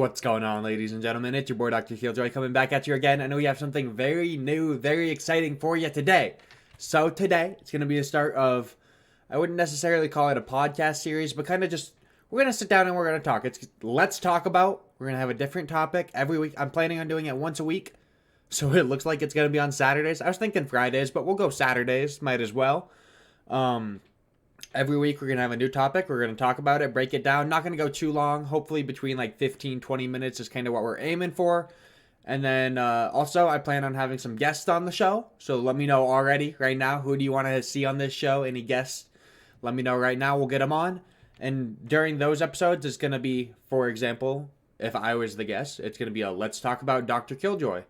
What's going on, ladies and gentlemen? It's your boy, Dr. Killjoy, coming back at you again. I know we have something very new, very exciting for you today. So today, it's going to be the start of, I wouldn't necessarily call it a podcast series, but kind of just, we're going to sit down and we're going to talk. Let's talk about, we're going to have a different topic every week. I'm planning on doing it once a week, so it looks like it's going to be on Saturdays. I was thinking Fridays, but we'll go Saturdays, might as well. Every week we're going to have a new topic. We're going to talk about it, break it down. Not going to go too long. Hopefully between like 15, 20 minutes is kind of what we're aiming for. And then also I plan on having some guests on the show. So let me know already right now. Who do you want to see on this show? Any guests? Let me know right now. We'll get them on. And during those episodes, it's going to be, for example, if I was the guest, it's going to be a Let's Talk About Dr. Killjoy.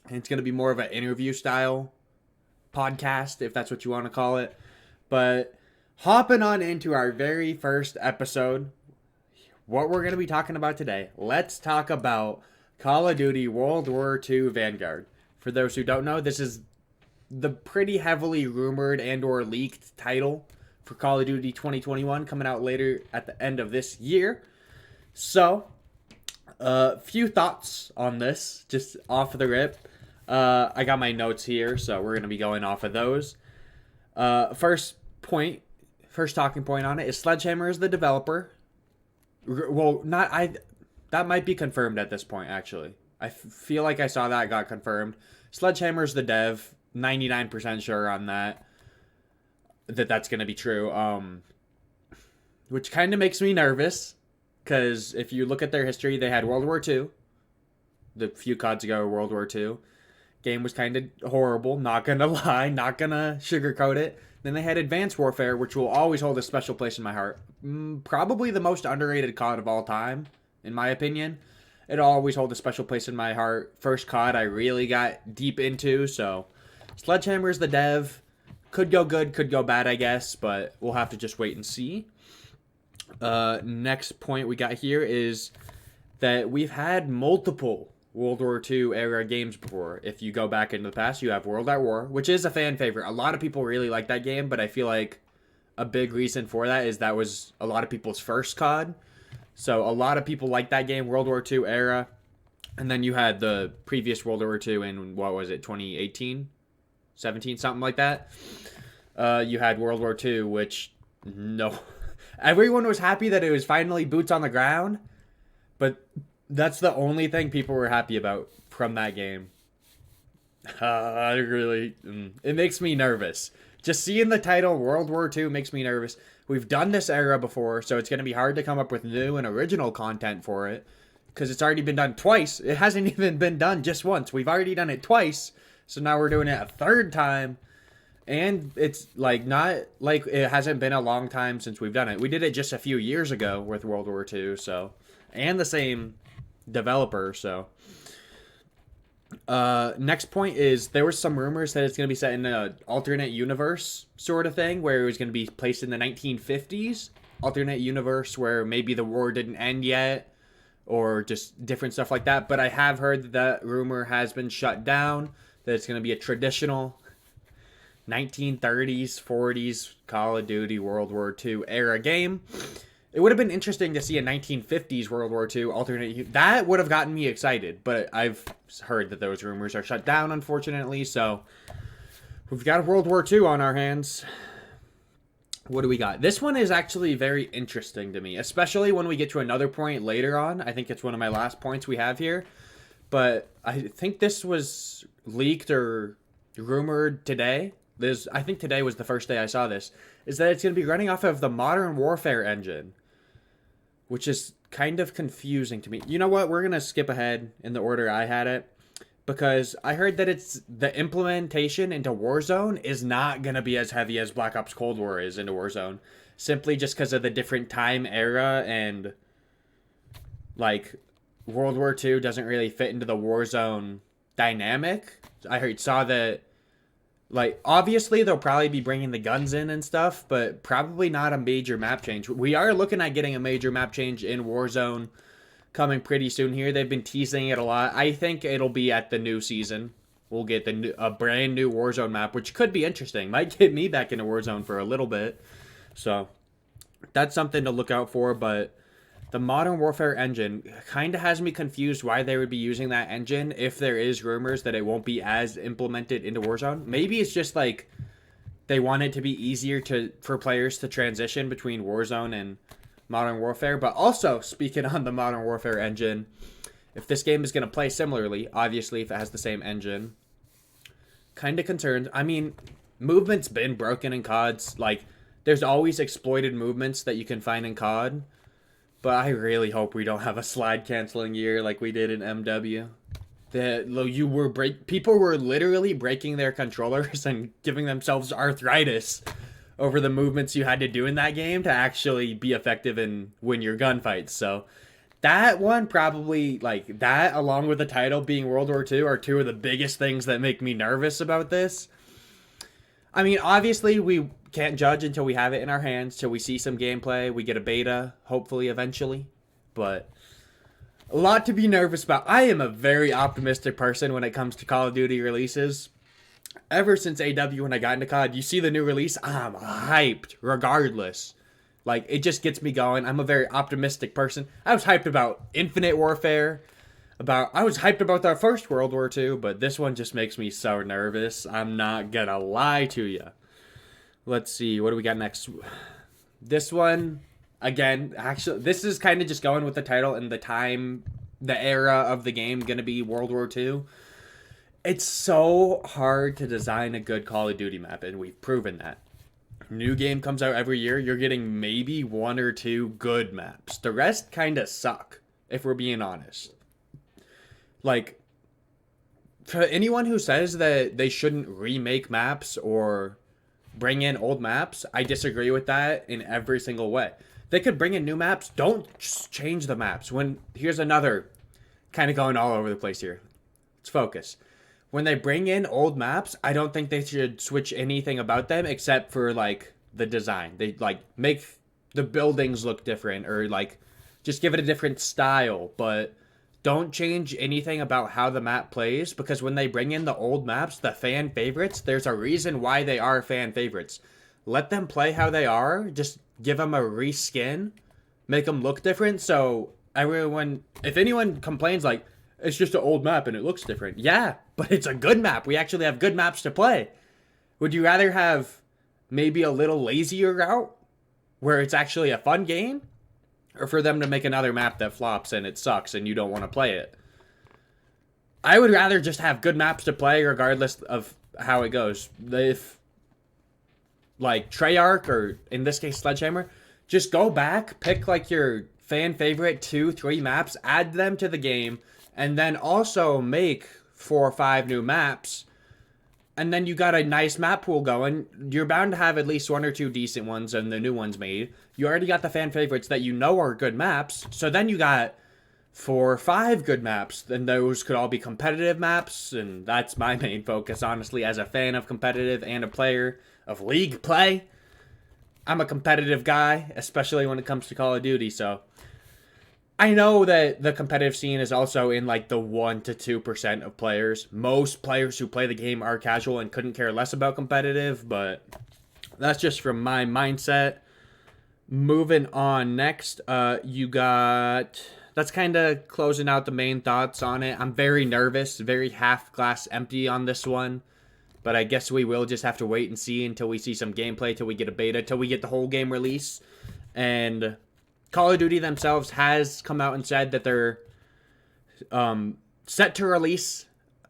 And it's going to be more of an interview style podcast, if that's what you want to call it. But hopping on into our very first episode, what we're going to be talking about today, let's talk about Call of Duty World War II Vanguard. For those who don't know, this is the pretty heavily rumored and or leaked title for Call of Duty 2021, coming out later at the end of this year. So, a few thoughts on this, just off the rip. I got my notes here, so we're going to be going off of those. First talking point on it is Sledgehammer is the developer. Well, that might be confirmed at this point, actually. I feel like I saw that got confirmed. Sledgehammer is the dev. 99% sure on that's going to be true. Which kind of makes me nervous, because if you look at their history, they had World War II. The few CODs ago, World War II. Game was kind of horrible, not going to lie, not going to sugarcoat it. Then they had Advanced Warfare, which will always hold a special place in my heart. Probably the most underrated COD of all time, in my opinion. It'll always hold a special place in my heart. First COD I really got deep into, so Sledgehammer's the dev. Could go good, could go bad, I guess, but we'll have to just wait and see. Next point we got here is that we've had multiple World War II era games before. If you go back into the past, you have World at War, which is a fan favorite. A lot of people really like that game, but I feel like a big reason for that is that was a lot of people's first COD. So a lot of people like that game, World War II era. And then you had the previous World War II in, what was it, 2018? 17, something like that. You had World War II, which, no. Everyone was happy that it was finally boots on the ground, but that's the only thing people were happy about from that game. It makes me nervous. Just seeing the title World War II makes me nervous. We've done this era before, so it's going to be hard to come up with new and original content for it, because it's already been done twice. It hasn't even been done just once. We've already done it twice, so now we're doing it a third time. And it's like not like it hasn't been a long time since we've done it. We did it just a few years ago with World War II, so, and the same developer, so. Next point is there was some rumors that it's going to be set in an alternate universe sort of thing, where it was going to be placed in the 1950s. Alternate universe where maybe the war didn't end yet, or just different stuff like that. But I have heard that rumor has been shut down, that it's going to be a traditional 1930s, 40s Call of Duty World War II era game. It would have been interesting to see a 1950s World War II alternate. That would have gotten me excited, but I've heard that those rumors are shut down, unfortunately. So we've got World War II on our hands. What do we got? This one is actually very interesting to me, especially when we get to another point later on. I think it's one of my last points we have here. But I think this was leaked or rumored today. I think today was the first day I saw this, is that it's going to be running off of the Modern Warfare engine, which is kind of confusing to me. You know what? We're going to skip ahead in the order I had it, because I heard that it's the implementation into Warzone is not going to be as heavy as Black Ops Cold War is into Warzone, simply just because of the different time era, and like World War II doesn't really fit into the Warzone dynamic. Saw that. Like, obviously, they'll probably be bringing the guns in and stuff, but probably not a major map change. We are looking at getting a major map change in Warzone coming pretty soon here. They've been teasing it a lot. I think it'll be at the new season. We'll get a brand new Warzone map, which could be interesting. Might get me back into Warzone for a little bit. So, that's something to look out for, but the Modern Warfare engine kind of has me confused why they would be using that engine if there is rumors that it won't be as implemented into Warzone. Maybe it's just like they want it to be easier for players to transition between Warzone and Modern Warfare. But also, speaking on the Modern Warfare engine, if this game is going to play similarly, obviously if it has the same engine, kind of concerned. I mean, movement's been broken in CODs. Like, there's always exploited movements that you can find in COD. But I really hope we don't have a slide canceling year like we did in MW. People were literally breaking their controllers and giving themselves arthritis over the movements you had to do in that game to actually be effective and win your gunfights. So that one probably, like, that along with the title being World War II are two of the biggest things that make me nervous about this. I mean, obviously we can't judge until we have it in our hands, till we see some gameplay, we get a beta, hopefully eventually. But a lot to be nervous about. I am a very optimistic person when it comes to Call of Duty releases. Ever since AW when I got into COD, you see the new release, I'm hyped regardless. Like, it just gets me going. I'm a very optimistic person. I was hyped about Infinite Warfare. I was hyped about our first World War II, but this one just makes me so nervous. I'm not gonna lie to you. Let's see, what do we got next? This one, again, actually, this is kind of just going with the title and the era of the game gonna be World War II. It's so hard to design a good Call of Duty map, and we've proven that. New game comes out every year, you're getting maybe one or two good maps. The rest kind of suck, if we're being honest. Like, for anyone who says that they shouldn't remake maps or bring in old maps, I disagree with that in every single way. They could bring in new maps. Don't just change the maps. Here's another kind of going all over the place here. Let's focus. When they bring in old maps, I don't think they should switch anything about them except for, like, the design. They, like, make the buildings look different or, like, just give it a different style, but don't change anything about how the map plays, because when they bring in the old maps, the fan favorites, there's a reason why they are fan favorites. Let them play how they are. Just give them a reskin. Make them look different. So if anyone complains, like, it's just an old map and it looks different. Yeah, but it's a good map. We actually have good maps to play. Would you rather have maybe a little lazier route where it's actually a fun game? Or for them to make another map that flops and it sucks and you don't want to play it? I would rather just have good maps to play regardless of how it goes. If, like, Treyarch, or in this case Sledgehammer, just go back, pick, like, your fan favorite 2-3 maps, add them to the game, and then also make 4 or 5 new maps. And then you got a nice map pool going. You're bound to have at least 1 or 2 decent ones and the new ones made. You already got the fan favorites that you know are good maps. So then you got 4 or 5 good maps. Then those could all be competitive maps. And that's my main focus, honestly, as a fan of competitive and a player of League play. I'm a competitive guy, especially when it comes to Call of Duty. So I know that the competitive scene is also in, like, the 1 to 2% of players. Most players who play the game are casual and couldn't care less about competitive, but that's just from my mindset. Moving on next, that's kind of closing out the main thoughts on it. I'm very nervous, very half glass empty on this one, but I guess we will just have to wait and see until we see some gameplay, till we get a beta, till we get the whole game release. And Call of Duty themselves has come out and said that they're set to release.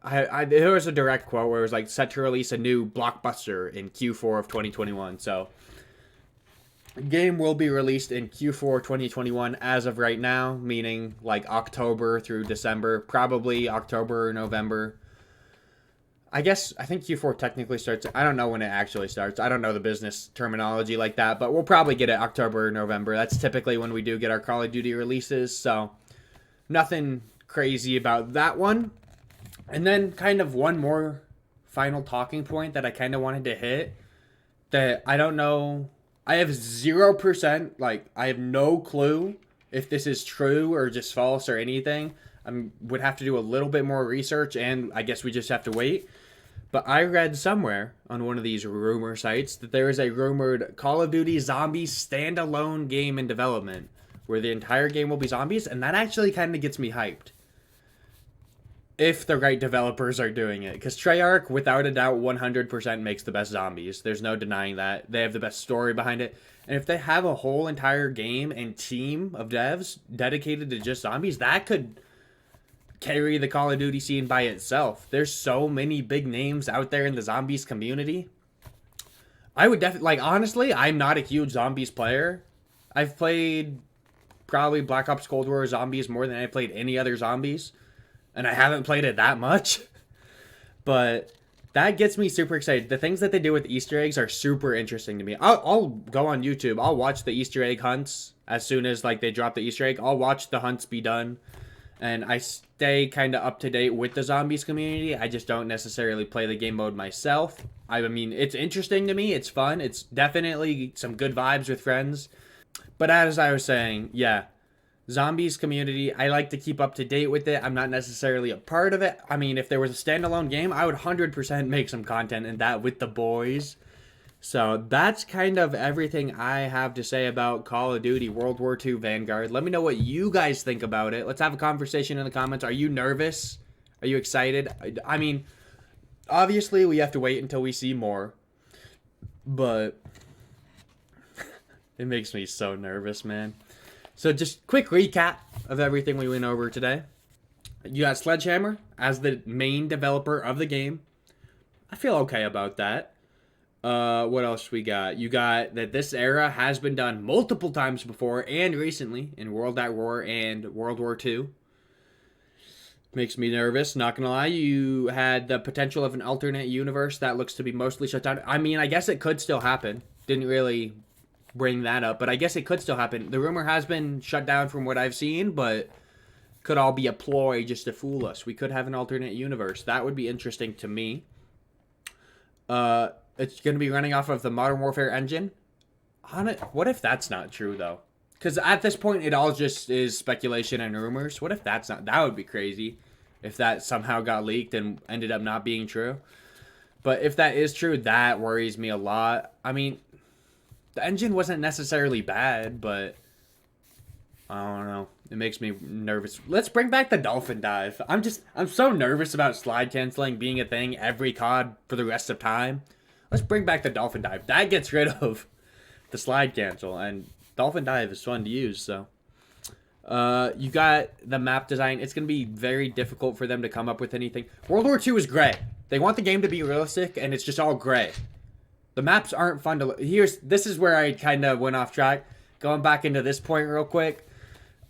There was a direct quote where it was like, set to release a new blockbuster in Q4 of 2021. So the game will be released in Q4 2021 as of right now, meaning like October through December, probably October or November. I think Q4 technically starts. I don't know when it actually starts. I don't know the business terminology like that, but we'll probably get it October or November. That's typically when we do get our Call of Duty releases, so nothing crazy about that one. And then kind of one more final talking point that I kind of wanted to hit, that I don't know. I have 0%, like, I have no clue if this is true or just false or anything. I would have to do a little bit more research, and I guess we just have to wait. But I read somewhere on one of these rumor sites that there is a rumored Call of Duty Zombies standalone game in development, where the entire game will be zombies, and that actually kind of gets me hyped. If the right developers are doing it. Because Treyarch, without a doubt, 100% makes the best zombies. There's no denying that. They have the best story behind it. And if they have a whole entire game and team of devs dedicated to just zombies, that could carry the Call of Duty scene by itself. There's so many big names out there in the zombies community. I would definitely, like, honestly, I'm not a huge zombies player. I've played probably Black Ops Cold War zombies more than I played any other zombies. And I haven't played it that much. But that gets me super excited. The things that they do with Easter eggs are super interesting to me. I'll go on YouTube. I'll watch the Easter egg hunts as soon as like they drop the Easter egg. I'll watch the hunts be done. And I stay kind of up to date with the zombies community. I just don't necessarily play the game mode myself. I mean, it's interesting to me. It's fun. It's definitely some good vibes with friends. But as I was saying, yeah. Zombies community, I like to keep up to date with it. I'm not necessarily a part of it. I mean, if there was a standalone game, I would 100% make some content in that with the boys. So that's kind of everything I have to say about Call of Duty World War II Vanguard. Let me know what you guys think about it. Let's have a conversation in the comments. Are you nervous? Are you excited? I mean, obviously we have to wait until we see more. But it makes me so nervous, man. So just quick recap of everything we went over today. You got Sledgehammer as the main developer of the game. I feel okay about that. What else we got? You got that this era has been done multiple times before and recently in World at War and World War II. Makes me nervous, not gonna lie. You had the potential of an alternate universe that looks to be mostly shut down. I mean, I guess it could still happen. Didn't really bring that up, but I guess it could still happen. The rumor has been shut down from what I've seen, but could all be a ploy just to fool us. We could have an alternate universe. That would be interesting to me. It's going to be running off of the Modern Warfare engine. What if that's not true, though? Because at this point, it all just is speculation and rumors. What if that's not... That would be crazy if that somehow got leaked and ended up not being true. But if that is true, that worries me a lot. I mean... The engine wasn't necessarily bad, but I don't know. It makes me nervous. Let's bring back the dolphin dive. I'm so nervous about slide canceling being a thing every COD for the rest of time. Let's bring back the dolphin dive. That gets rid of the slide cancel, and dolphin dive is fun to use, so. You got the map design. It's going to be very difficult for them to come up with anything. World War II is gray. They want the game to be realistic, and it's just all gray. The maps aren't fun to look. This is where I kind of went off track. Going back into this point real quick.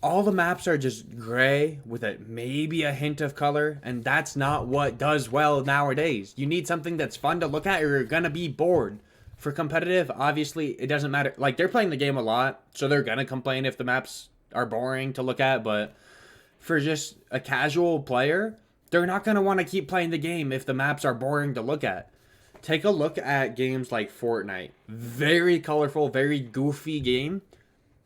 All the maps are just gray with maybe a hint of color. And that's not what does well nowadays. You need something that's fun to look at or you're going to be bored. For competitive, obviously, it doesn't matter. Like, they're playing the game a lot. So they're going to complain if the maps are boring to look at. But for just a casual player, they're not going to want to keep playing the game if the maps are boring to look at. Take a look at games like Fortnite. Very colorful, very goofy game.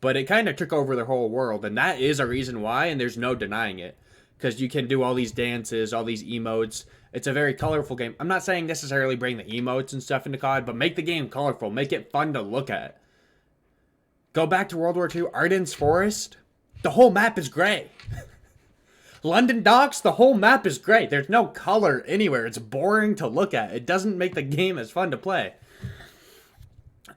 But it kind of took over the whole world. And that is a reason why, and there's no denying it. Because you can do all these dances, all these emotes. It's a very colorful game. I'm not saying necessarily bring the emotes and stuff into COD, but make the game colorful. Make it fun to look at. Go back to World War II. Ardennes Forest. The whole map is gray. London Docks, the whole map is gray. There's no color anywhere. It's boring to look at. It doesn't make the game as fun to play.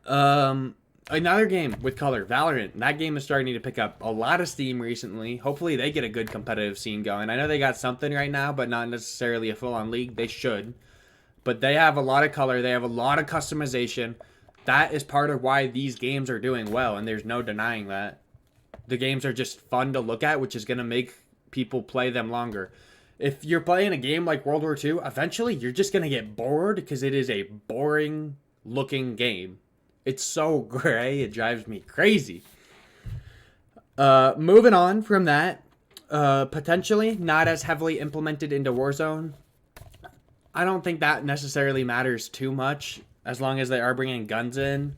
Another game with color, Valorant. That game is starting to pick up a lot of steam recently. Hopefully they get a good competitive scene going. I know they got something right now, but not necessarily a full-on league. They should. But they have a lot of color. They have a lot of customization. That is part of why these games are doing well, and there's no denying that. The games are just fun to look at, which is going to make people play them longer. If you're playing a game like World War II, eventually you're just going to get bored because it is a boring looking game. It's so gray, it drives me crazy. Moving on from that, potentially not as heavily implemented into Warzone. I don't think that necessarily matters too much. As long as they are bringing guns in,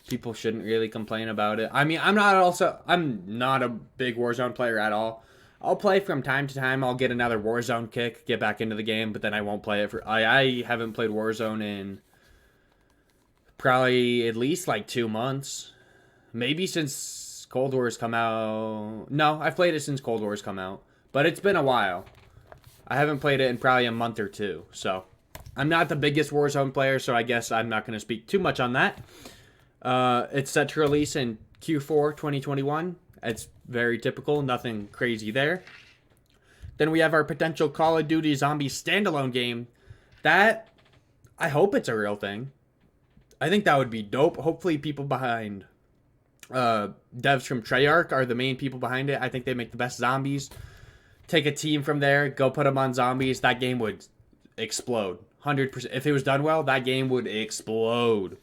people shouldn't really complain about it. I mean, I'm not a big Warzone player at all. I'll play from time to time. I'll get another Warzone kick, get back into the game, but then I won't play it for... I haven't played Warzone in probably at least like 2 months. Maybe since since Cold War's come out. No, I've played it since Cold War's come out. But it's been a while. I haven't played it in probably a month or two. So, I'm not the biggest Warzone player, so I guess I'm not going to speak too much on that. It's set to release in Q4 2021. It's very typical. Nothing crazy there. Then we have our potential Call of Duty Zombies standalone game. That, I hope it's a real thing. I think that would be dope. Hopefully people behind devs from Treyarch are the main people behind it. I think they make the best zombies. Take a team from there, go put them on zombies. That game would explode. 100%. If it was done well, that game would explode.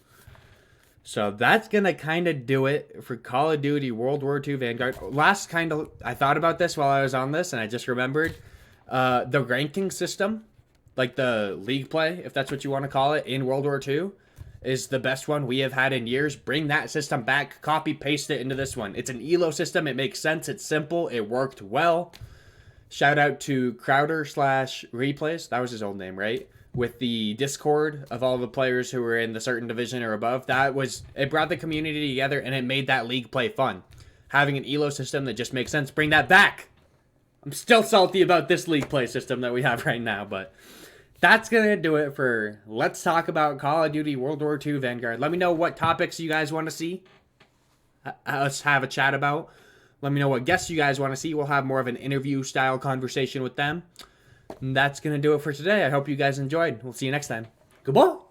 So that's going to kind of do it for Call of Duty World War II Vanguard. I thought about this while I was on this, and I just remembered the ranking system, like the league play, if that's what you want to call it, in World War II, is the best one we have had in years. Bring that system back, copy, paste it into this one. It's an ELO system. It makes sense. It's simple. It worked well. Shout out to Crowder/Replays. That was his old name, right? With the Discord of all the players who were in the certain division or above. It brought the community together and it made that league play fun. Having an ELO system that just makes sense. Bring that back. I'm still salty about this league play system that we have right now, but that's going to do it for Let's Talk About Call of Duty World War II Vanguard. Let me know what topics you guys want to see us have a chat about. Let me know what guests you guys want to see. We'll have more of an interview-style conversation with them. And that's going to do it for today. I hope you guys enjoyed. We'll see you next time. Goodbye.